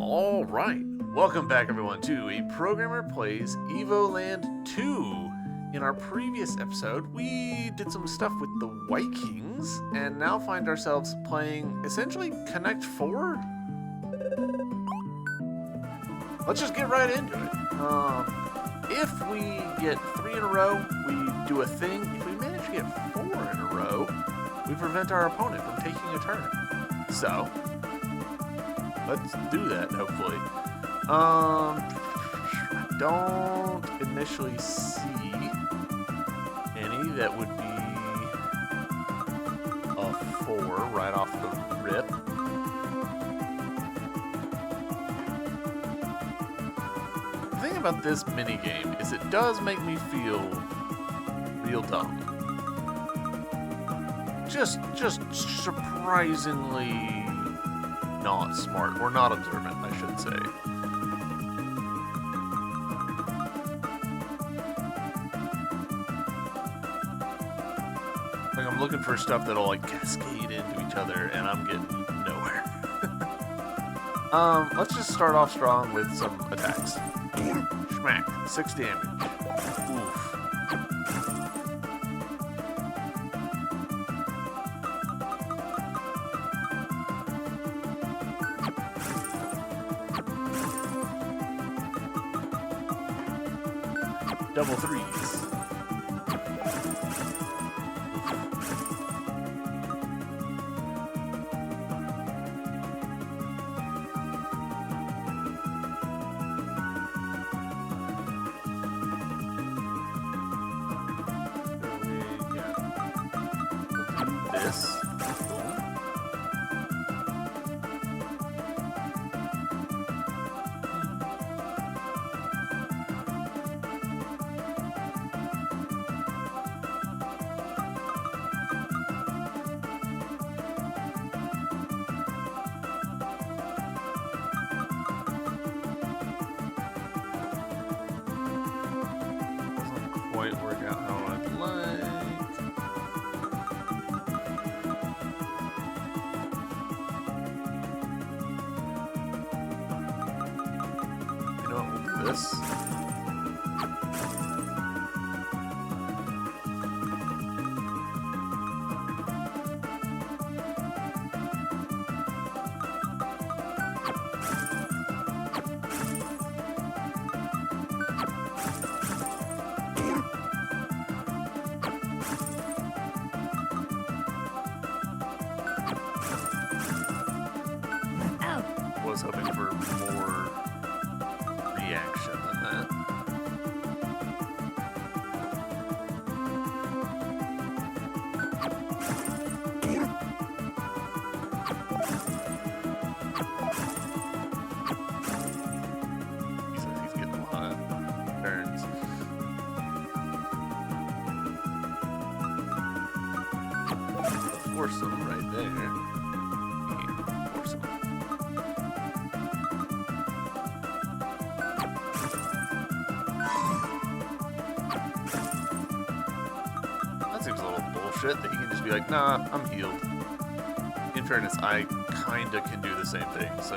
All right, welcome back everyone to A Programmer Plays Evoland 2. In our previous episode, we did some stuff with the Vikings, and now find ourselves playing essentially Connect 4? Let's just get right into it. If we get 3 in a row, we do a thing. If we manage to get 4 in a row, we prevent our opponent from taking a turn. So, let's do that, hopefully. I don't initially see any that would be a 4 right off the rip. The thing about this minigame is it does make me feel real dumb. Just surprisingly not smart, or not observant, I should say. Like, I'm looking for stuff that'll, like, cascade into each other, and I'm getting nowhere. Let's just start off strong with some attacks. Schmack, 6 damage. Oof. Double 3s. This. Doesn't quite work out how I'd like. This. Was hoping for more reaction than that. He's getting a lot of turns. Force him right there. Yeah, force him. That he can just be like, nah, I'm healed. In fairness, I kinda can do the same thing, so.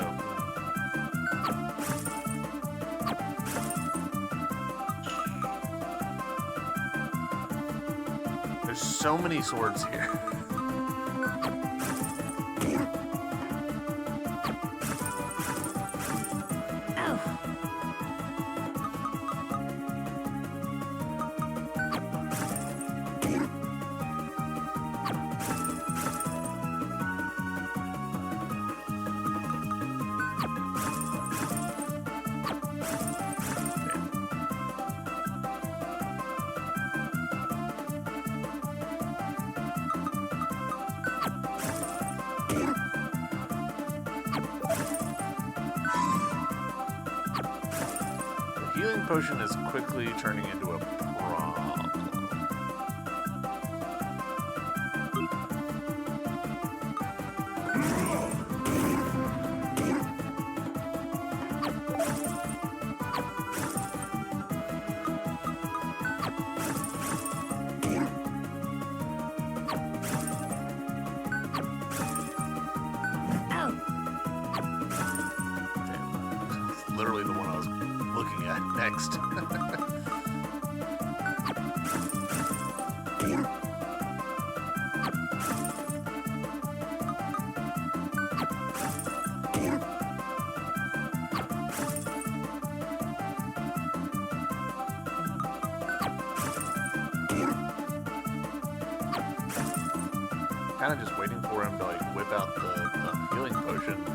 There's so many swords here. Healing potion is quickly turning into a problem. Damn. literally the one I was looking at next. Kind of just waiting for him to like whip out the healing potion.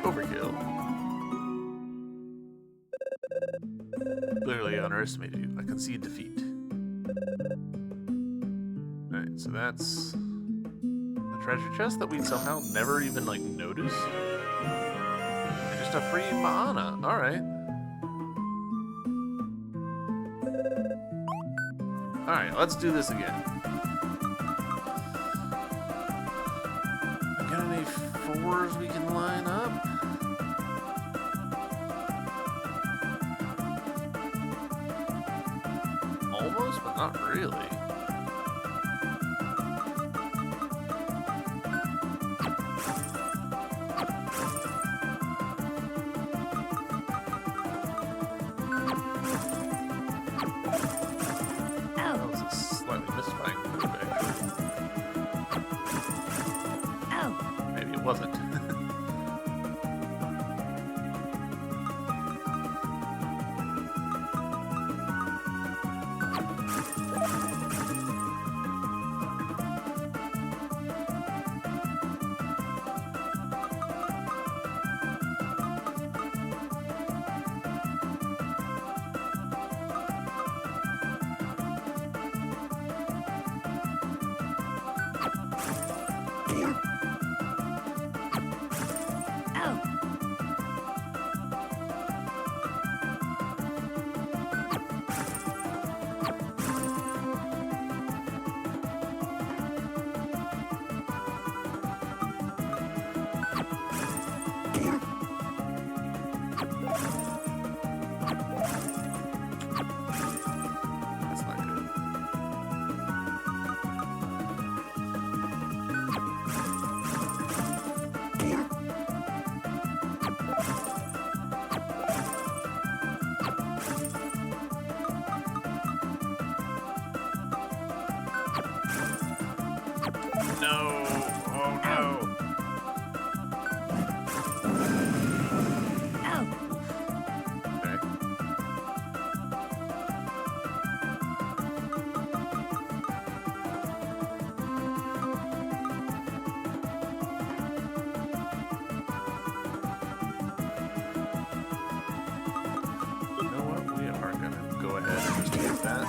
Overkill. Clearly underestimated you. I concede defeat. Alright, so that's a treasure chest that we somehow never even like noticed. And just a free mana. Alright. Alright, let's do this again. Got any fours we can line up? Almost, but not really. That was a slightly misfiring move, actually. Maybe it wasn't. No! Oh no! Okay. You know what? We are gonna go ahead and just take that.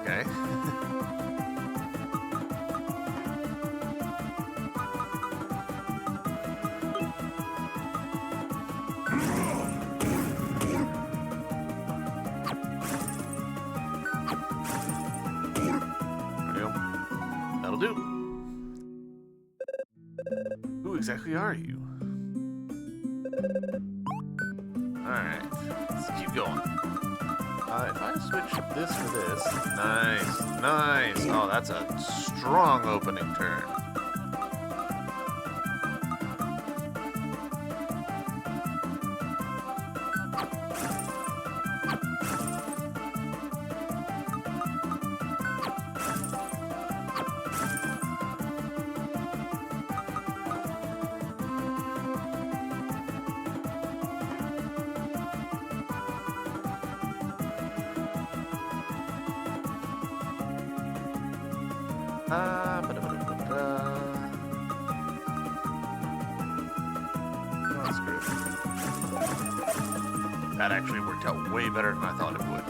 Okay. There we go. That'll do. Who exactly are you? Alright, let's keep going. If I switch this for this, nice, nice. Oh, that's a strong opening turn. That's great. That actually worked out way better than I thought it would.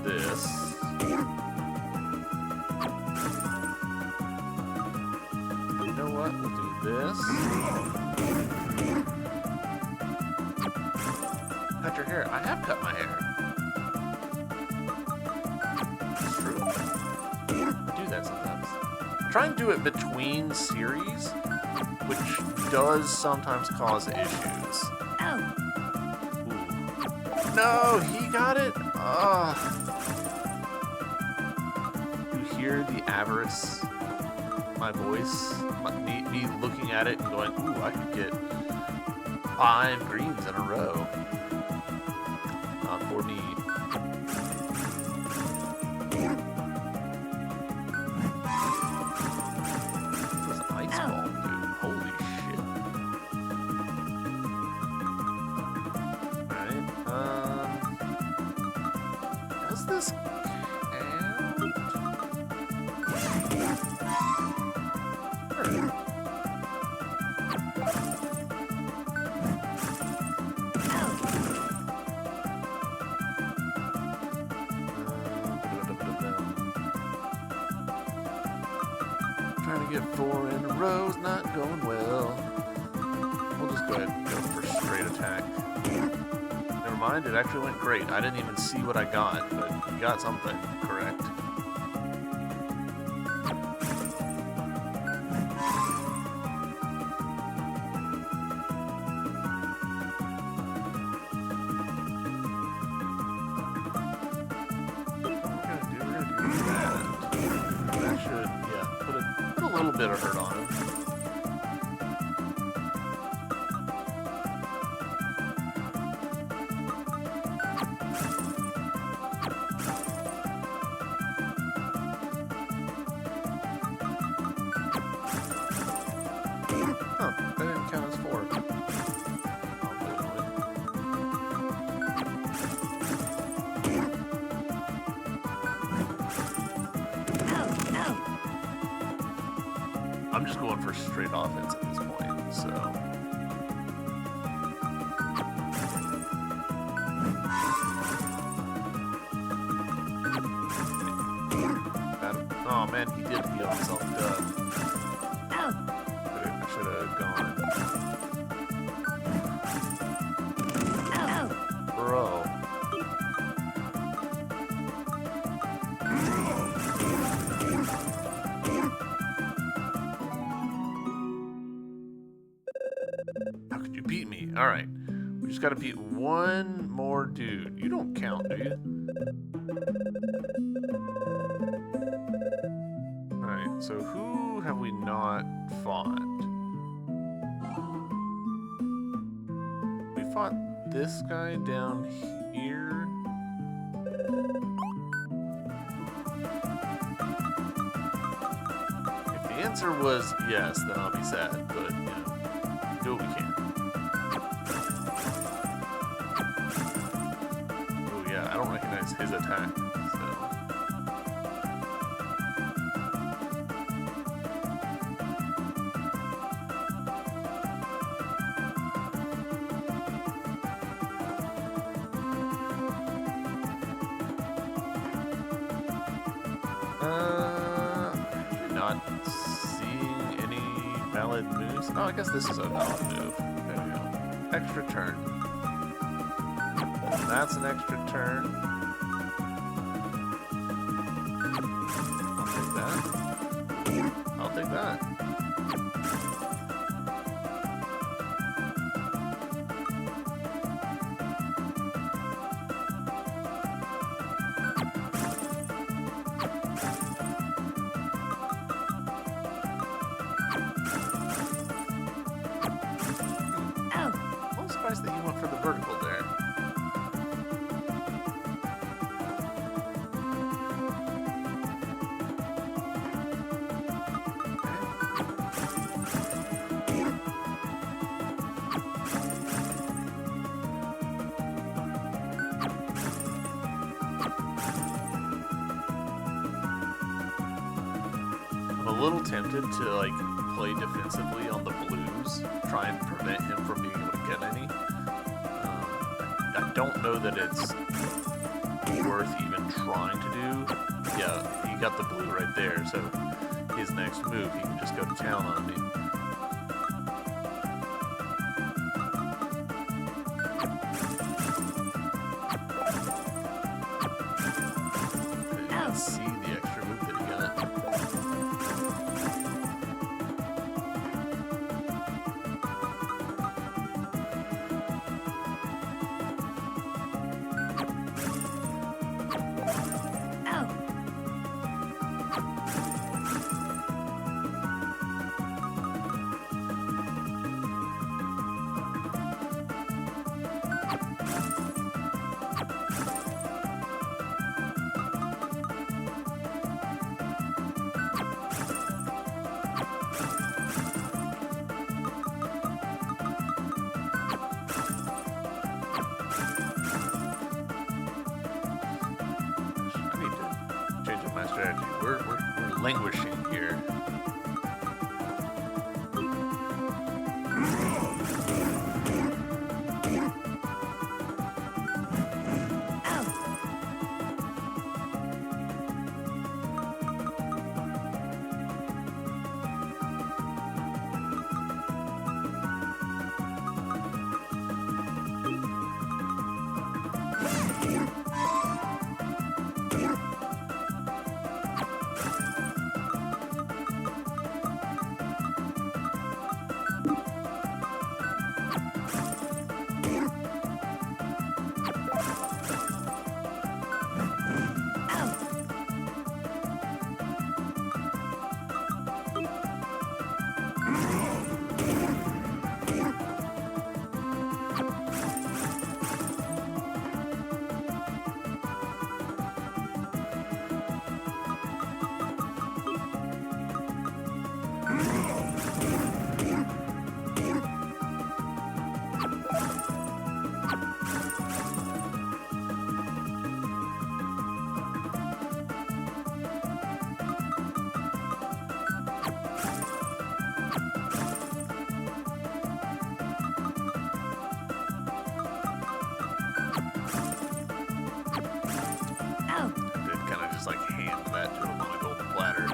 This. You know what? We'll do this. Cut your hair. I have cut my hair. It's true. I do that sometimes. I try and do it between series, which does sometimes cause issues. Oh. Ooh. No, he got it. Ugh. Hear the avarice, my voice, me looking at it and going, ooh, I could get 5 greens in a row. Not for me. This ice ball, dude. Holy shit. Alright, does this count? Trying to get 4 in a row is not going well. We'll just go ahead and go for straight attack. Never mind, it actually went great. I didn't even see what I got, but you got something correct. A little bit of hurt on him. Huh, that didn't count as 4. I'm just going for straight offense at this point, so. Oh man, he did heal himself. I should have gone. Bro. How could you beat me? Alright. We just gotta beat one more dude. You don't count, do you? Alright, so who have we not fought? We fought this guy down here. If the answer was yes, then I'll be sad, but, you know, do what we can. Oh yeah, I don't recognize his attack, so... Not seeing any valid moves. Oh, I guess this is a valid move. Okay. extra turn. That's an extra turn. I'll take that. I'll take that. I'm surprised that you went for the vertical there. I'm a little tempted to like play defensively on the blues, try and prevent him from being able to get any. I don't know that it's worth even trying to do. Yeah, he got the blue right there, so his next move, he can just go to town on me. I didn't see the extra move that he got. My strategy. We're languishing here. Like hand that to him on a golden platter.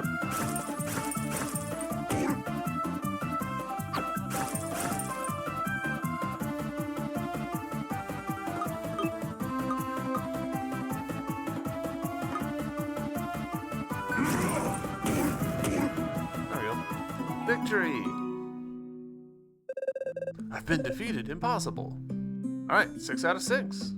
There we go. Victory! I've been defeated. Impossible. Alright, 6 out of 6.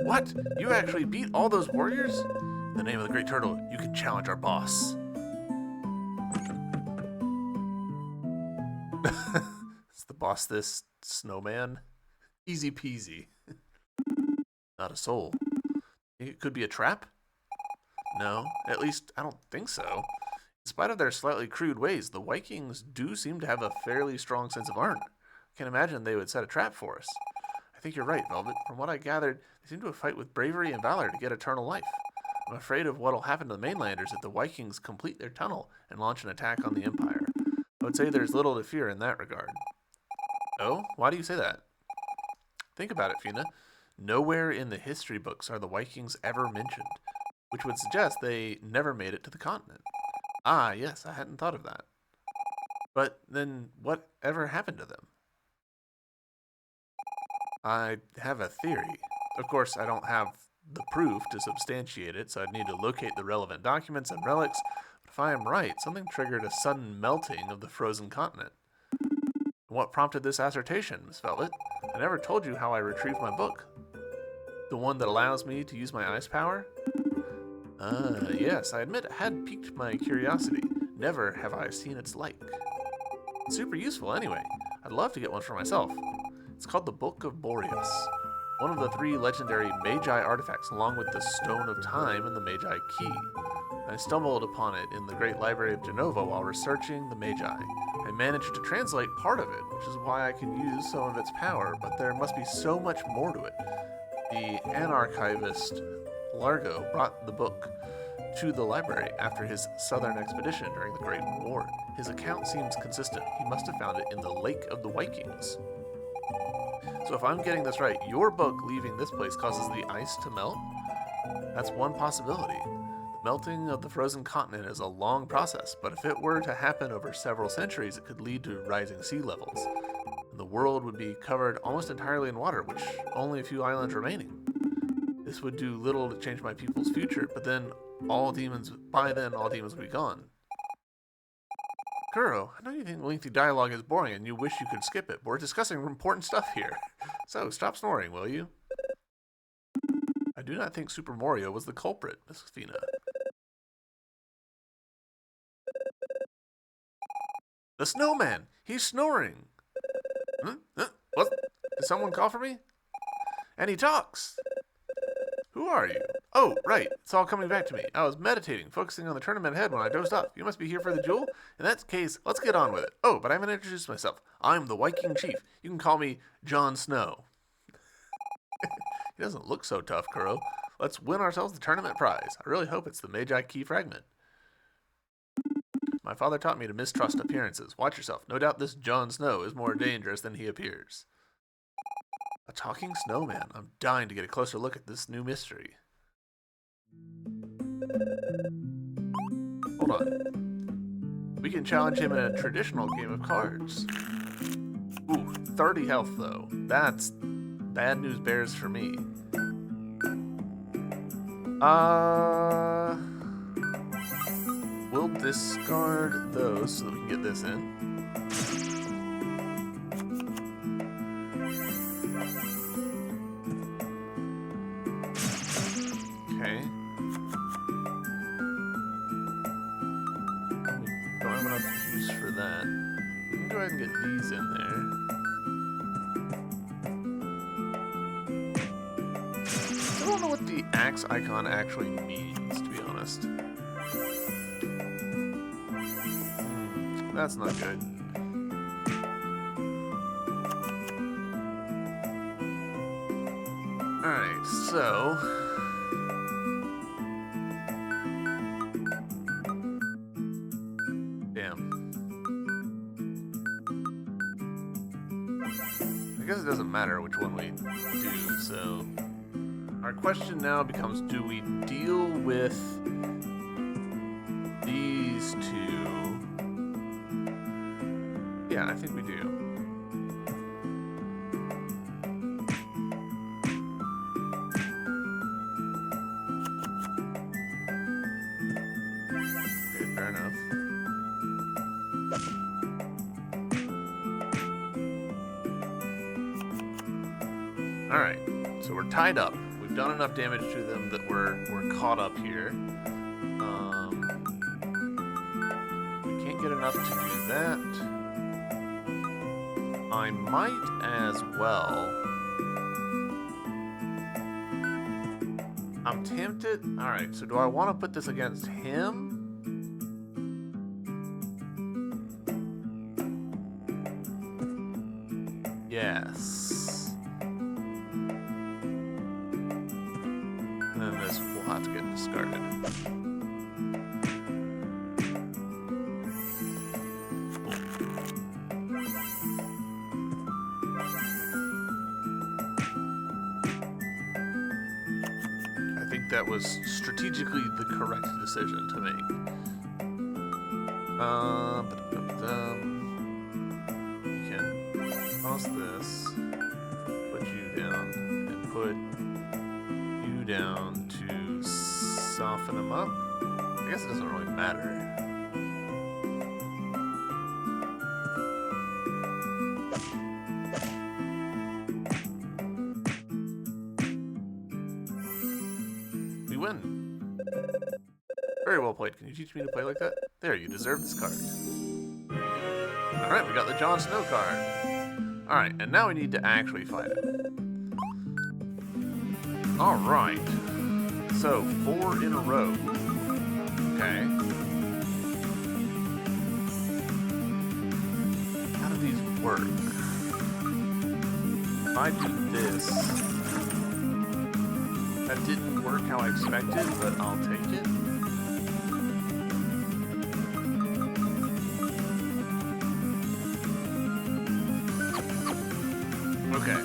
What? You actually beat all those warriors? In the name of the Great Turtle, you can challenge our boss. Is the boss this snowman? Easy peasy. Not a soul. It could be a trap? No, at least I don't think so. In spite of their slightly crude ways, the Vikings do seem to have a fairly strong sense of honor. I can't imagine they would set a trap for us. I think you're right, Velvet. From what I gathered, they seem to have fight with bravery and valor to get eternal life. I'm afraid of what'll happen to the mainlanders if the Vikings complete their tunnel and launch an attack on the Empire. I would say there's little to fear in that regard. Oh? Why do you say that? Think about it, Fina. Nowhere in the history books are the Vikings ever mentioned, which would suggest they never made it to the continent. Ah, yes, I hadn't thought of that. But then, what ever happened to them? I have a theory. Of course, I don't have the proof to substantiate it, so I'd need to locate the relevant documents and relics. But if I am right, something triggered a sudden melting of the frozen continent. What prompted this assertion, Miss Velvet? I never told you how I retrieved my book. The one that allows me to use my ice power? Yes, I admit it had piqued my curiosity. Never have I seen its like. It's super useful anyway. I'd love to get one for myself. It's called the Book of Boreas, one of the 3 legendary Magi artifacts, along with the Stone of Time and the Magi Key. I stumbled upon it in the Great Library of Genova while researching the Magi. I managed to translate part of it, which is why I can use some of its power, but there must be so much more to it. The anarchivist Largo brought the book to the library after his southern expedition during the Great War. His account seems consistent. He must have found it in the Lake of the Vikings. So if I'm getting this right, your book leaving this place causes the ice to melt? That's one possibility. The melting of the frozen continent is a long process, but if it were to happen over several centuries, it could lead to rising sea levels. And the world would be covered almost entirely in water, with only a few islands remaining. This would do little to change my people's future, but then all demons would be gone. Kuro, I know you think lengthy dialogue is boring and you wish you could skip it, but we're discussing important stuff here. So stop snoring, will you? I do not think Super Mario was the culprit, Miss Fina. The snowman! He's snoring! What? Did someone call for me? And he talks! Who are you? Oh, right. It's all coming back to me. I was meditating, focusing on the tournament ahead when I dozed off. You must be here for the duel? In that case, let's get on with it. Oh, but I haven't introduced myself. I'm the Viking Chief. You can call me Jon Snow. He doesn't look so tough, Kuro. Let's win ourselves the tournament prize. I really hope it's the Magi Key Fragment. My father taught me to mistrust appearances. Watch yourself. No doubt this Jon Snow is more dangerous than he appears. A talking snowman. I'm dying to get a closer look at this new mystery. Hold on. We can challenge him in a traditional game of cards. Ooh, 30 health though. That's bad news bears for me. We'll discard those so that we can get this in. Okay. We don't have enough juice for that. We can go ahead and get these in there. I don't know what the axe icon actually means, to be honest. That's not good. Alright, so... Damn. I guess it doesn't matter which one we do, so... Our question now becomes, do we deal with these two? Yeah, I think we do. Okay, fair enough. Alright, so we're tied up. We've done enough damage to them that we're caught up here. We can't get enough to do that. I might as well. I'm tempted. Alright, so do I want to put this against him? Yes. And then this will have to get discarded. That was strategically the correct decision to make. You can toss this, put you put you down to soften them up. I guess it doesn't really matter. We win. Very well played. Can you teach me to play like that? There, you deserve this card. Alright, we got the Jon Snow card. Alright, and now we need to actually fight it. Alright. So, 4 in a row. Okay. How do these work? If I do this... That didn't work how I expected, but I'll take it. Okay.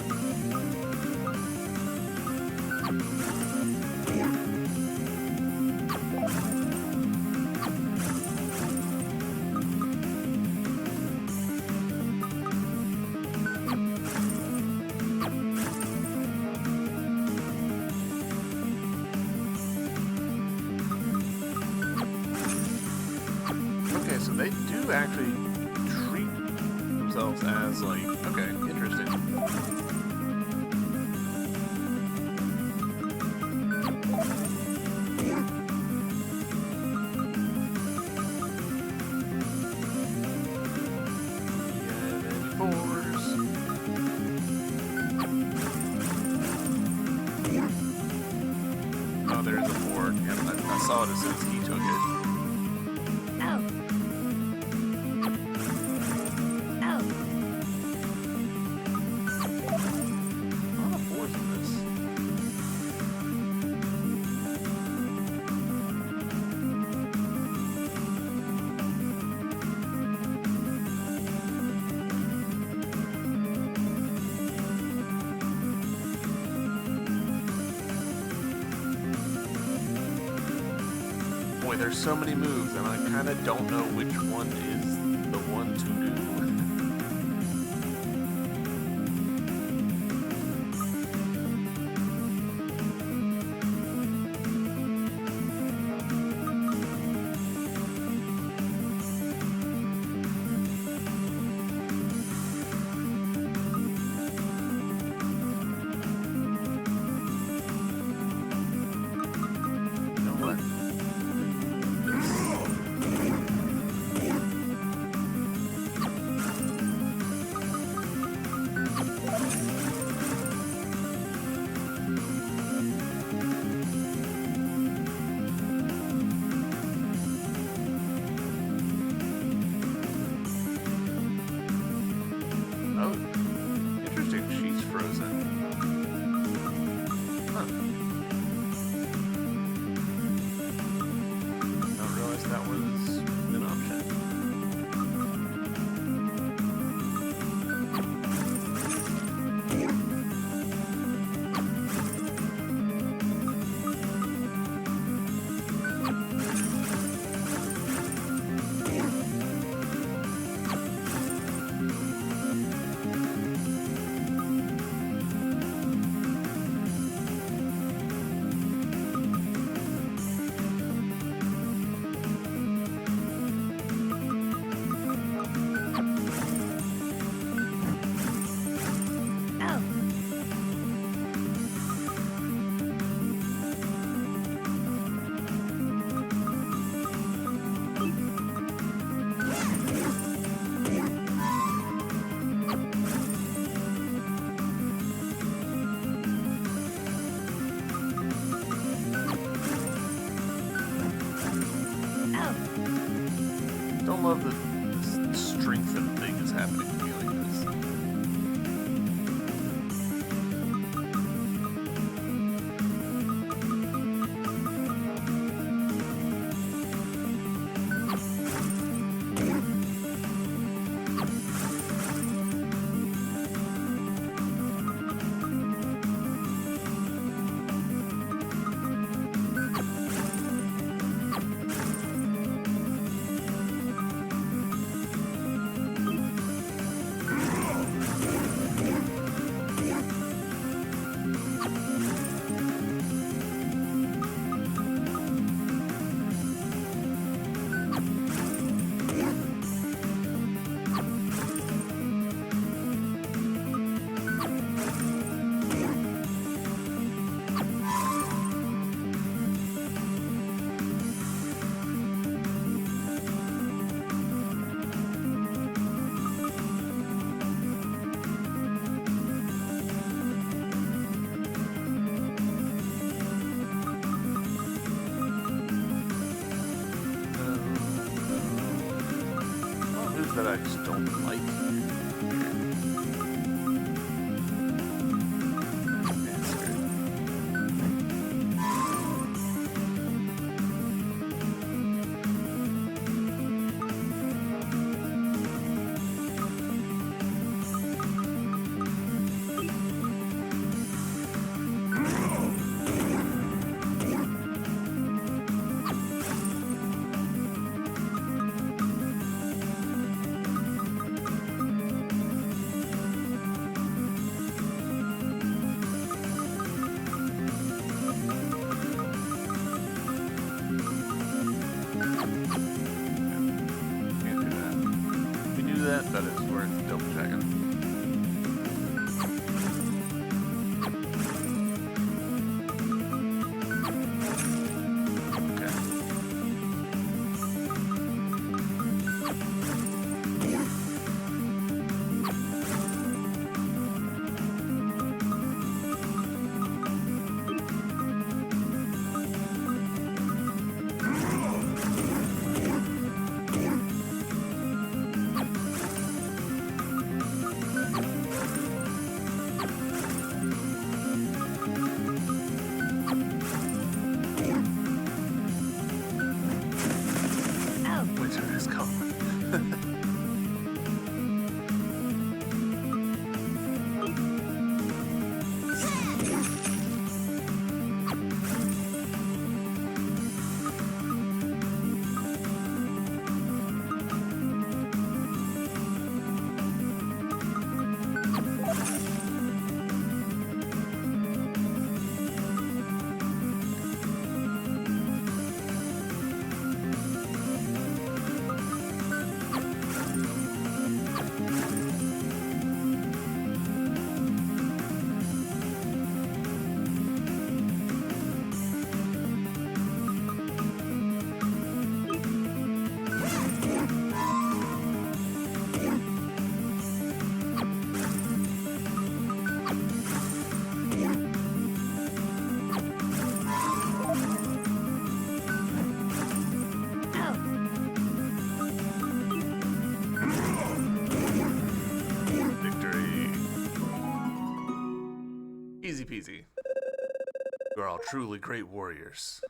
Okay, so they do actually treat themselves as, like, okay, interesting. Oh, there's a 4. Yeah, I saw it as soon as he took it. Boy, there's so many moves, and I kind of don't know which one is the one to do. You know what? Oh, interesting. She's frozen. Huh. Don't realize that was an option. Don't love that this strengthened thing is happening to me like this. just don't like. But it's worth double checking. Easy peasy. You are all truly great warriors.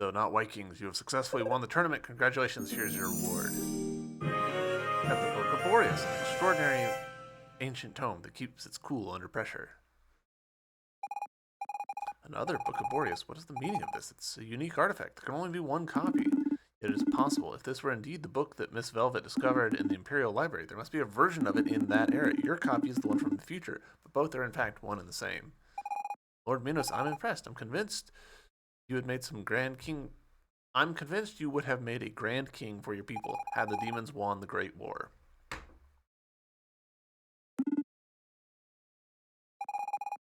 Though not Vikings, you have successfully won the tournament. Congratulations, here's your reward. Got the Book of Boreas, an extraordinary ancient tome that keeps its cool under pressure. Another Book of Boreas. What is the meaning of this? It's a unique artifact. There can only be one copy. Yet it is possible. If this were indeed the book that Miss Velvet discovered in the Imperial Library, there must be a version of it in that era. Your copy is the one from the future, but both are in fact one and the same. Lord Minos, I'm impressed. I'm convinced you would have made a grand king for your people had the demons won the Great War.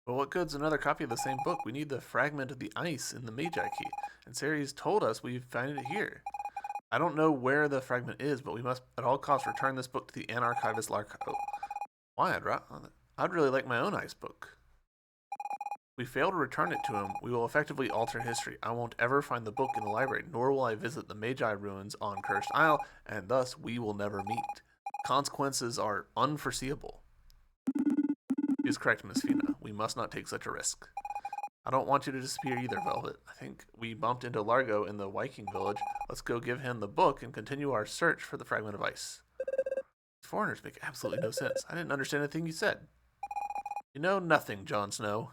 But what good's another copy of the same book? We need the fragment of the ice in the Magi Key, and Ceres told us we find it here. I don't know where the fragment is, but we must at all costs return this book to the Anarchivist Larco. Why? I'd really like my own ice book. If we fail to return it to him, we will effectively alter history. I won't ever find the book in the library, nor will I visit the Magi ruins on Cursed Isle, and thus we will never meet. Consequences are unforeseeable. He is correct, Miss Fina. We must not take such a risk. I don't want you to disappear either, Velvet. I think we bumped into Largo in the Viking village. Let's go give him the book and continue our search for the fragment of ice. These foreigners make absolutely no sense. I didn't understand a thing you said. You know nothing, Jon Snow.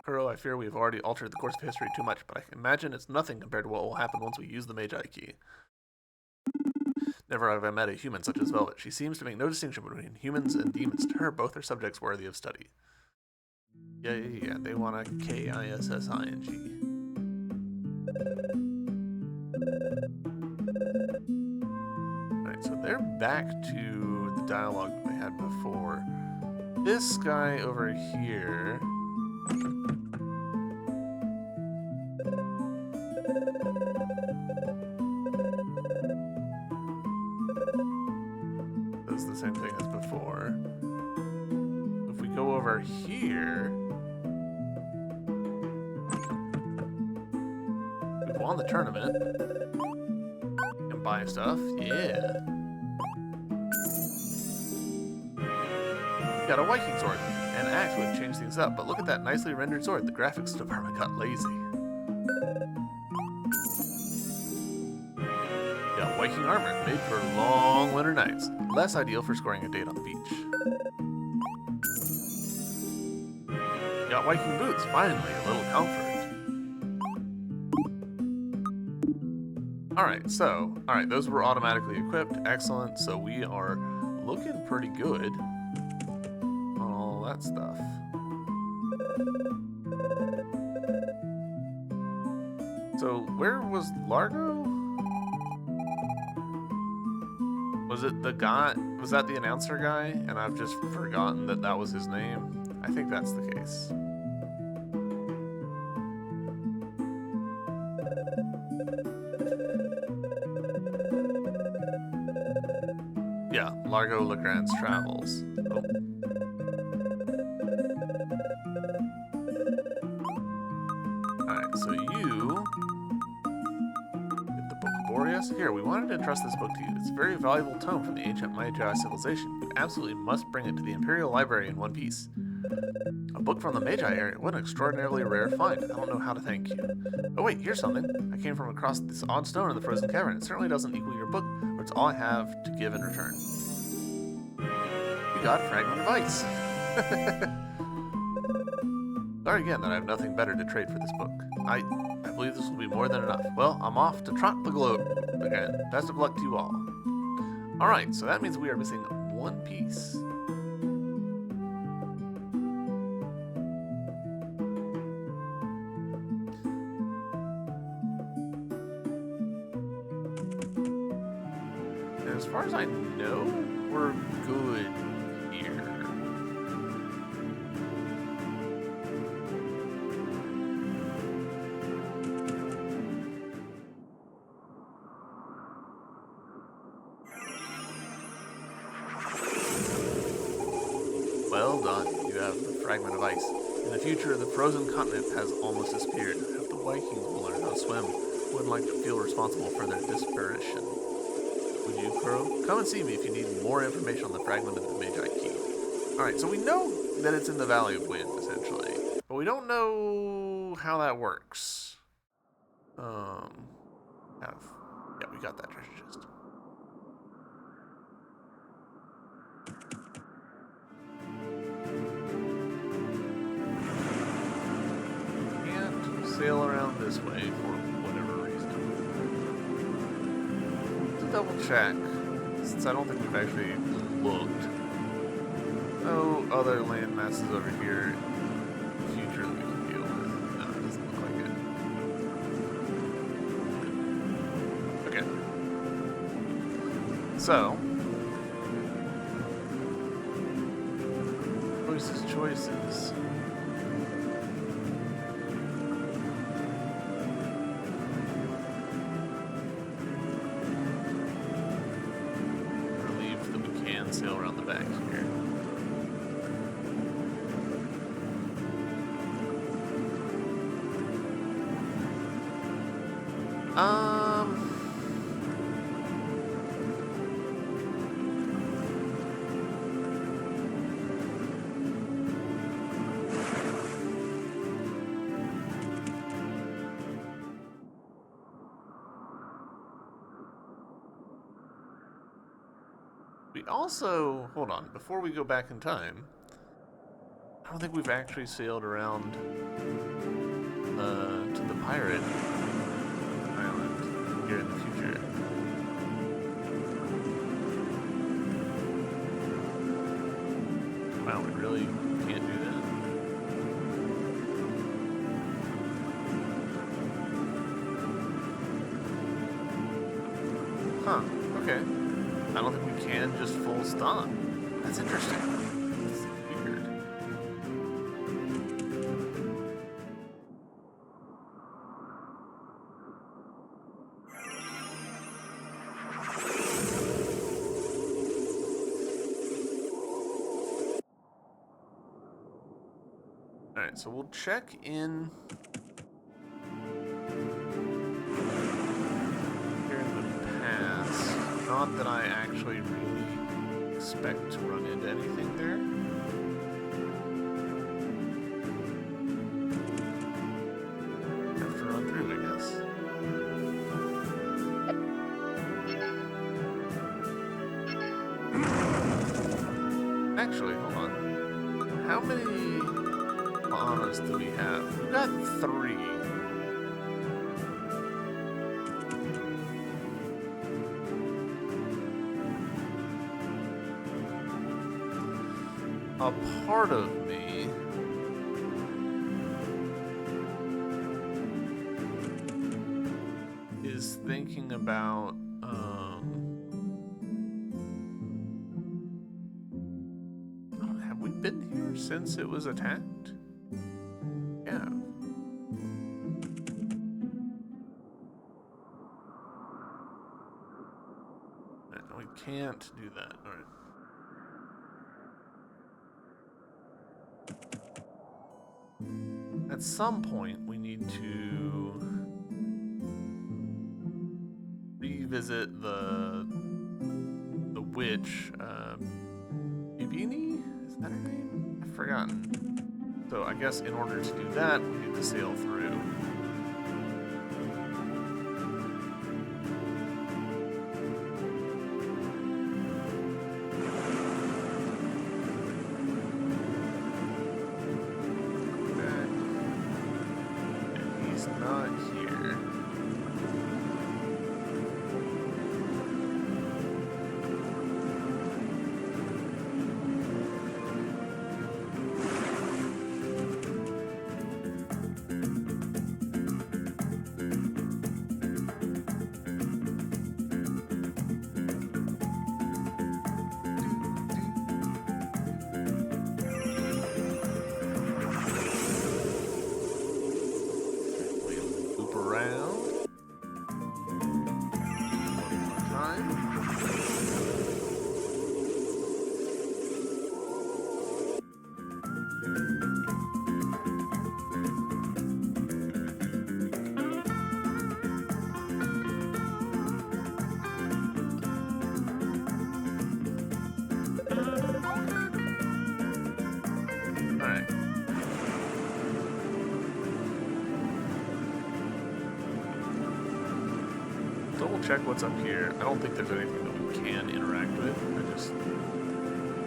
Kuro, I fear we have already altered the course of history too much, but I can imagine it's nothing compared to what will happen once we use the Magi Key. Never have I met a human such as Velvet. She seems to make no distinction between humans and demons. To her, both are subjects worthy of study. Yeah. They want a K-I-S-S-I-N-G. Alright, so they're back to the dialogue they had before. This guy over here... does the same thing as before. If we go over here... we've won the tournament. buy stuff. Yeah. Got a Viking sword. An axe would change things up, but look at that nicely rendered sword. The graphics department got lazy. Got Viking armor, made for long winter nights. Less ideal for scoring a date on the beach. Got Viking boots, finally, a little comfort. Alright, those were automatically equipped. Excellent, so we are looking pretty good on all that stuff. So, where was Largo? Was it the guy? Was that the announcer guy? And I've just forgotten that that was his name? I think that's the case. Yeah, Largo Legrand's Travels. Oh. Alright, so you get the Book of Boreas. Here, we wanted to entrust this book to you. It's a very valuable tome from the ancient Magi civilization. You absolutely must bring it to the Imperial Library in one piece. A book from the Magi area? What an extraordinarily rare find. I don't know how to thank you. Oh wait, here's something. I came from across this odd stone in the frozen cavern. It certainly doesn't equal your book, but it's all I have to give in return. You got a fragment of ice. Sorry again that I have nothing better to trade for this book. I believe this will be more than enough. Well, I'm off to trot the globe again. Best of luck to you all. Alright, so that means we are missing one piece. And as far as I know, we're good here. Well done. You have the fragment of ice. In the future, the frozen continent has almost disappeared. If the Vikings will learn how to swim, I wouldn't like to feel responsible for their disparition. Would you, Crow? Come and see me if you need more information on the fragment of the Magi Key. Alright, so we know that it's in the Valley of Wind, essentially. But we don't know how that works. Yeah, we got that treasure chest. Sail around this way for whatever reason. To double check, since I don't think we've actually looked. No other land masses over here in the future that we can deal with. No, it doesn't look like it. Okay. So, choices. Sail around the back here. We also, hold on, before we go back in time, I don't think we've actually sailed around to the pirate island here in the future. Wow, we really can't do that. Huh, okay. I don't think we can just full stop. That's interesting. That's weird. Alright, so we'll check in here in the past. not that I actually really expect to run into anything there. Have to run through, I guess. Actually, hold on. How many Maanas do we have? We've got 3. A part of me is thinking about have we been here since it was attacked? Yeah. No, we can't do that. All right. At some point, we need to revisit the witch, Ibini? Is that her name? I've forgotten. So I guess in order to do that, we need to sail through. Check what's up here. I don't think there's anything that we can interact with.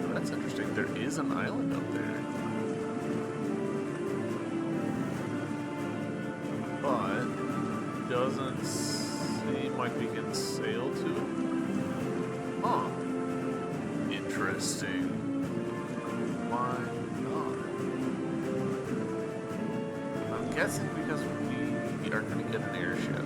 Oh, that's interesting. There is an island up there. But doesn't seem like we can sail to it. Huh. Interesting. Why not? I'm guessing because we are going to get an airship.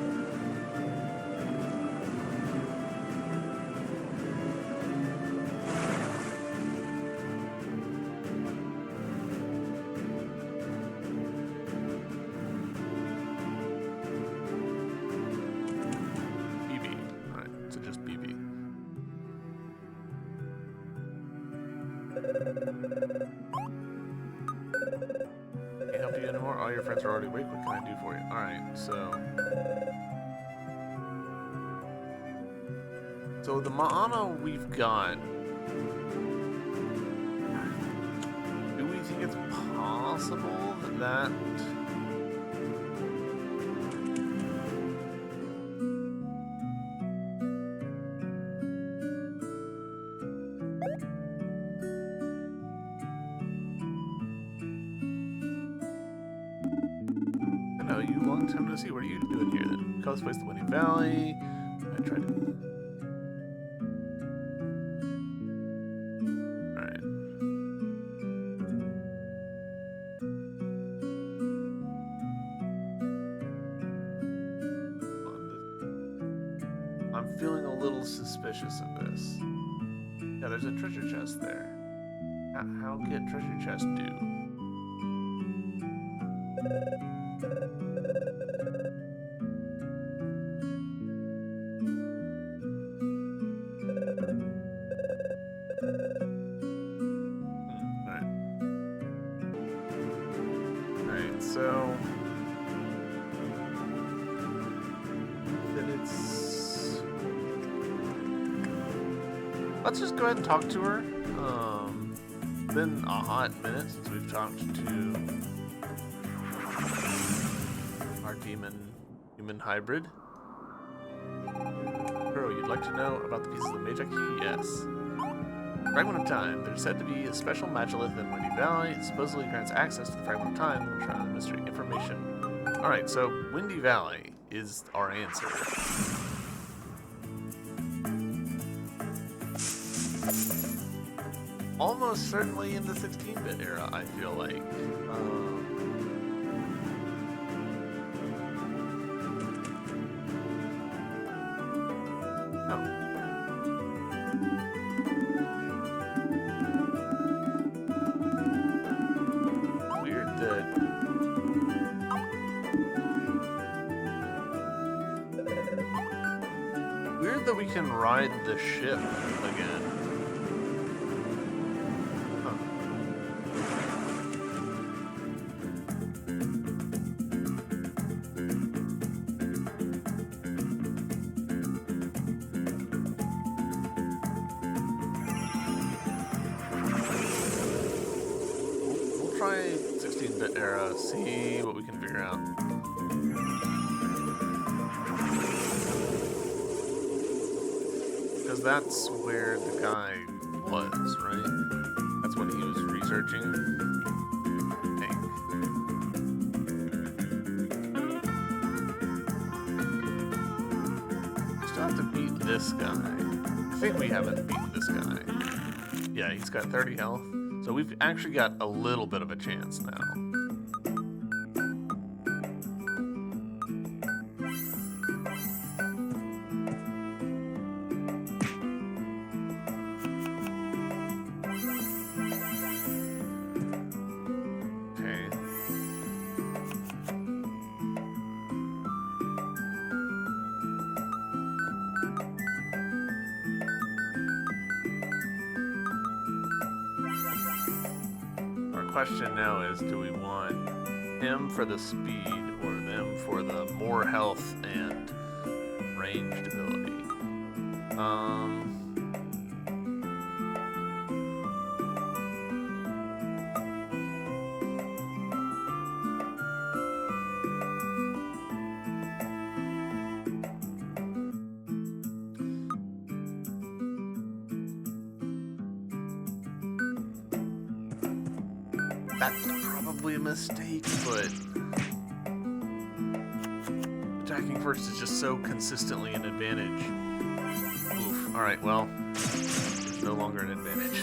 All your friends are already awake. What can I do for you? Alright, so the Maana we've got. Do we think it's possible that time to see what are you doing here then? Cause place the Winning Valley. I tried to. Alright. I'm feeling a little suspicious of this. Yeah, there's a treasure chest there. How get treasure chest do? So then it's let's just go ahead and talk to her. Been a hot minute since we've talked to our human hybrid. Girl, you'd like to know about the pieces of the Magi Key? Yes. Fragment of Time. There's said to be a special magilith in Windy Valley. It supposedly grants access to the Fragment of Time, which are the mystery information. Alright, so Windy Valley is our answer. Almost certainly in the 16-bit era, I feel like. Weird that we can ride the ship again. We'll try 16-bit era, see what we can figure out. Because that's where the guy was, right? That's what he was researching. I think. Still have to beat this guy. I think we haven't beaten this guy. Yeah, he's got 30 health. So we've actually got a little bit of a chance now. Question now is, do we want him for the speed or them for the more health and ranged ability? That's probably a mistake, but attacking first is just so consistently an advantage. Oof. Alright, well, it's no longer an advantage.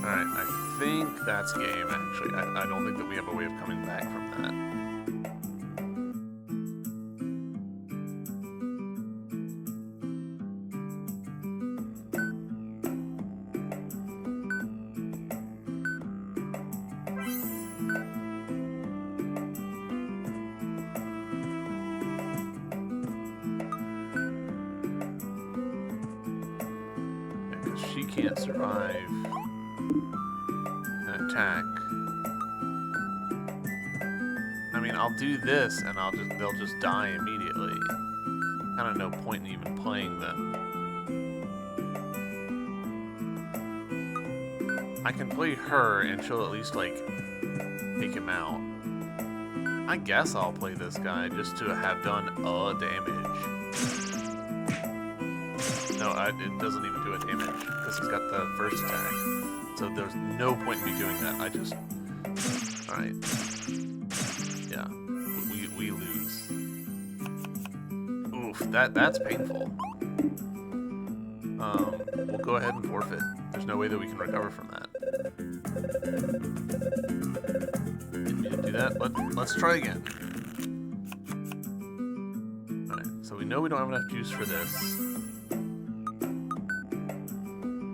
Alright, I think that's game, actually. I don't think that we have a way of coming back from that. Yeah, 'cause she can't survive an attack. I mean, I'll do this and they'll just die immediately. Kind of no point in even playing them. I can play her and she'll at least like take him out. I guess I'll play this guy just to have done a damage. No, it doesn't even do a damage because he's got the first attack. So there's no point in me doing that. I just... Alright. Yeah. We lose. Oof, that's painful. We'll go ahead and forfeit. There's no way that we can recover from that. Didn't mean to do that, but let's try again. Alright, so we know we don't have enough juice for this.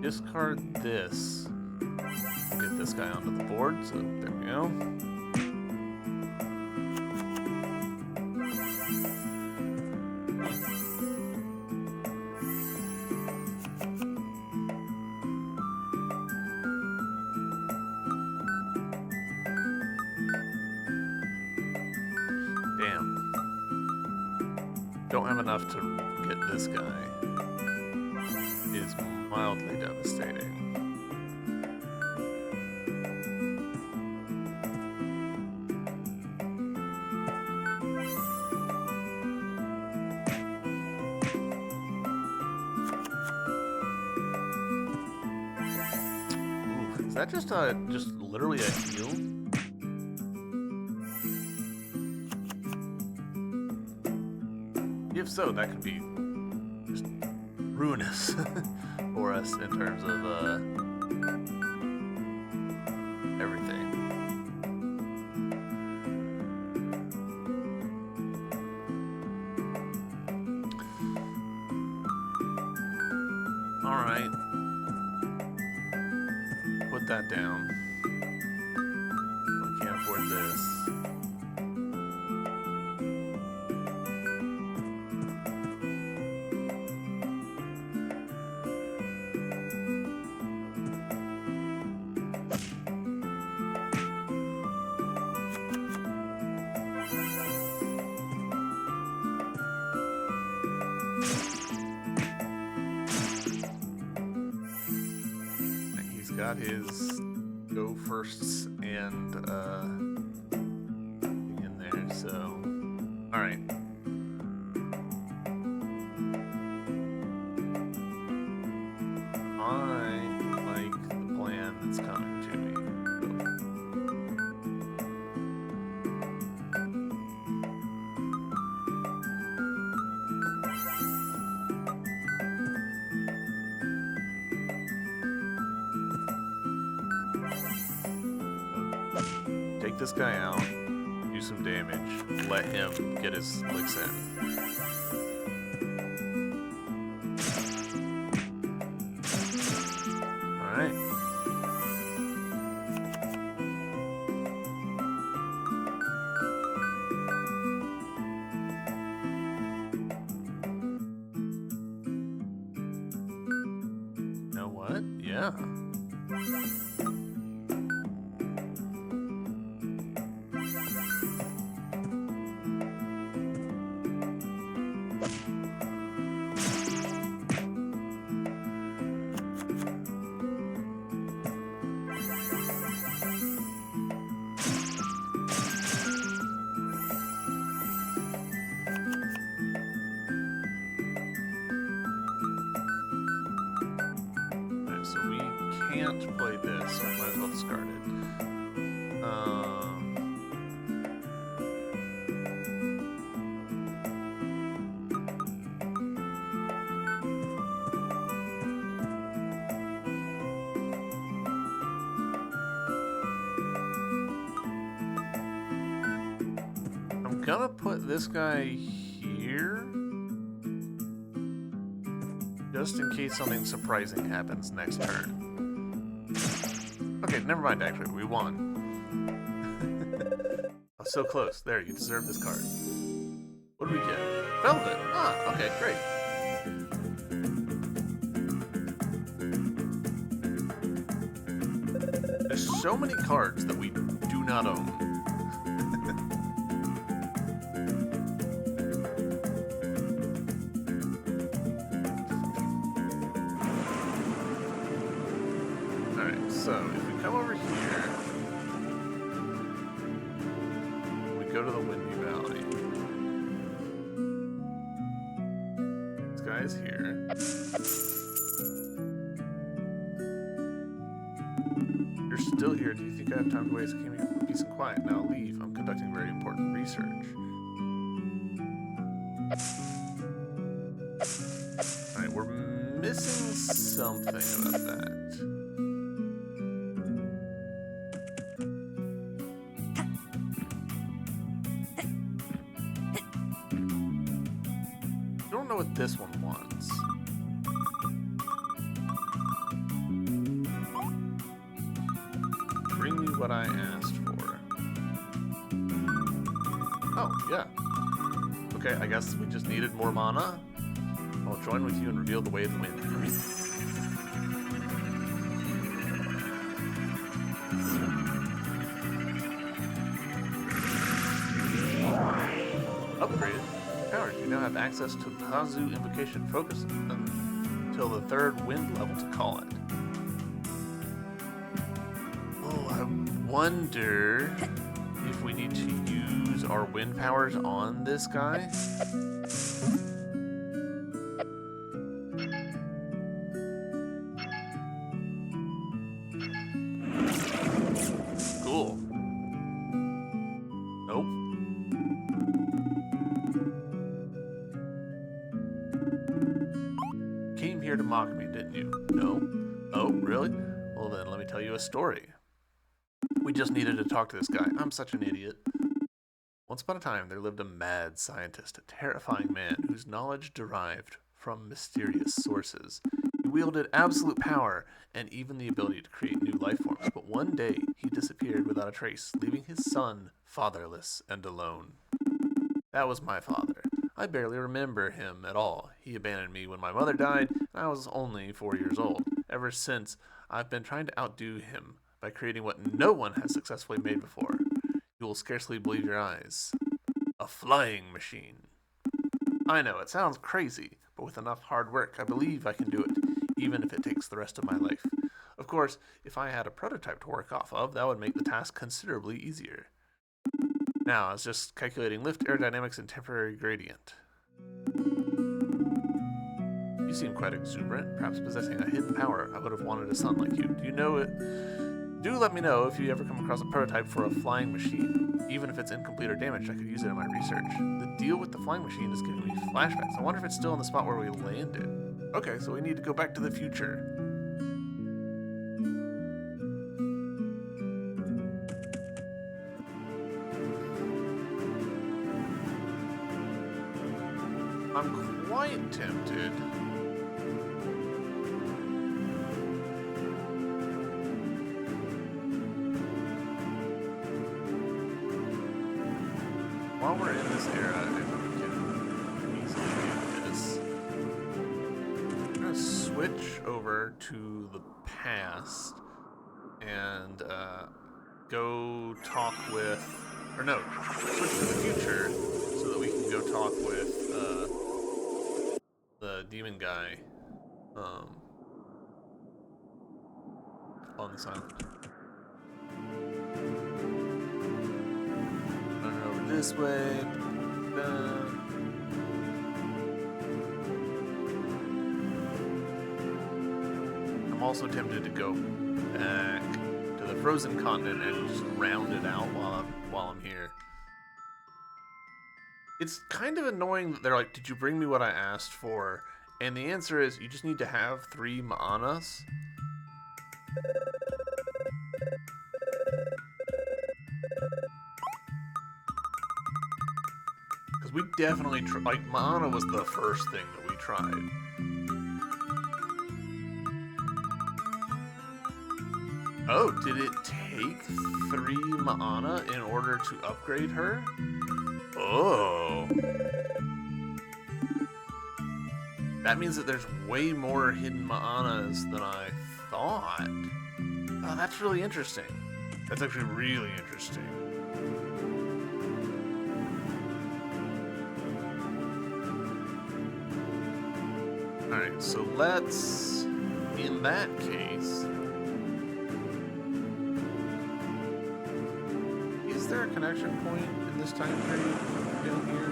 Discard this. Get this guy onto the board, so there we go. Damn. Don't have enough to get this guy. It is mildly devastating. Ooh, is that just literally a heal? If so, that could be just ruinous for us in terms of everything. All right, put that down. We can't afford this. Got his go firsts and in there, so all right. I like the plan that's coming to me. Take this guy out, do some damage, let him get his licks in. Alright. You know what? Yeah. So we can't play this, so we might as well discard it. I'm gonna put this guy here. Just in case something surprising happens next turn. Okay, never mind, actually. We won. I was so close. There, you deserve this card. What do we get? Velvet! Ah, okay, great. There's so many cards that we do not own. So, if we come over here, we go to the Windy Valley. This guy's here. You're still here. Do you think I have time to waste? Came here for peace and quiet. Now leave. I'm conducting very important research. Alright, we're missing something about that. What this one wants. what I asked for. Oh, yeah. Okay, I guess we just needed more mana. I'll join with you and reveal the way of the wind. Upgraded. Powers, you now have access to Pazu Invocation. Focus until the 3rd wind level to call it. Oh, I wonder if we need to use our wind powers on this guy. Cool. Nope. Came here to mock me, didn't you? No. Oh, really? Well then, let me tell you a story. We just needed to talk to this guy. I'm such an idiot. Once upon a time, there lived a mad scientist, a terrifying man whose knowledge derived from mysterious sources. He wielded absolute power and even the ability to create new life forms, but one day he disappeared without a trace, leaving his son fatherless and alone. That was my father. I barely remember him at all. He abandoned me when my mother died, and I was only 4 years old. Ever since, I've been trying to outdo him by creating what no one has successfully made before. You will scarcely believe your eyes. A flying machine. I know, it sounds crazy, but with enough hard work, I believe I can do it, even if it takes the rest of my life. Of course, if I had a prototype to work off of, that would make the task considerably easier. Now, I was just calculating lift, aerodynamics, and temporary gradient. You seem quite exuberant, perhaps possessing a hidden power. I would have wanted a son like you. Do you know it? Do let me know if you ever come across a prototype for a flying machine. Even if it's incomplete or damaged, I could use it in my research. The deal with the flying machine is giving me flashbacks. I wonder if it's still in the spot where we landed. Okay, so we need to go back to the future. I'm quite tempted. While we're in this era, if we can easily do this, I'm going to switch over to the past and go talk with, or no, switch to the future so that we can go talk with the demon guy on this island. This way. I'm also tempted to go back to the frozen continent and just round it out while I'm here. It's kind of annoying that they're like, "Did you bring me what I asked for?" And the answer is, you just need to have 3 Ma'anas. We definitely like Ma'ana was the first thing that we tried. Oh, did it take 3 Ma'ana in order to upgrade her? Oh. That means that there's way more hidden Ma'anas than I thought. Oh, that's really interesting. That's actually really interesting. Alright, so let's, in that case, is there a connection point in this time period down here?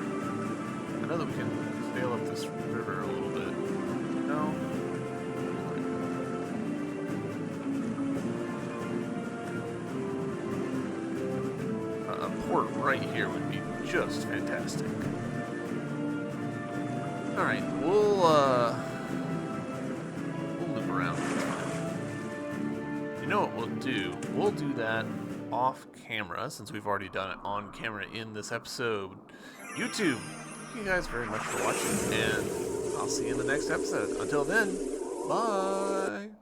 I know that we can sail up this river a little bit. No? A port right here would be just fantastic. Alright, we'll loop around. You know what we'll do? We'll do that off camera, since we've already done it on camera in this episode. YouTube, thank you guys very much for watching, and I'll see you in the next episode. Until then, bye!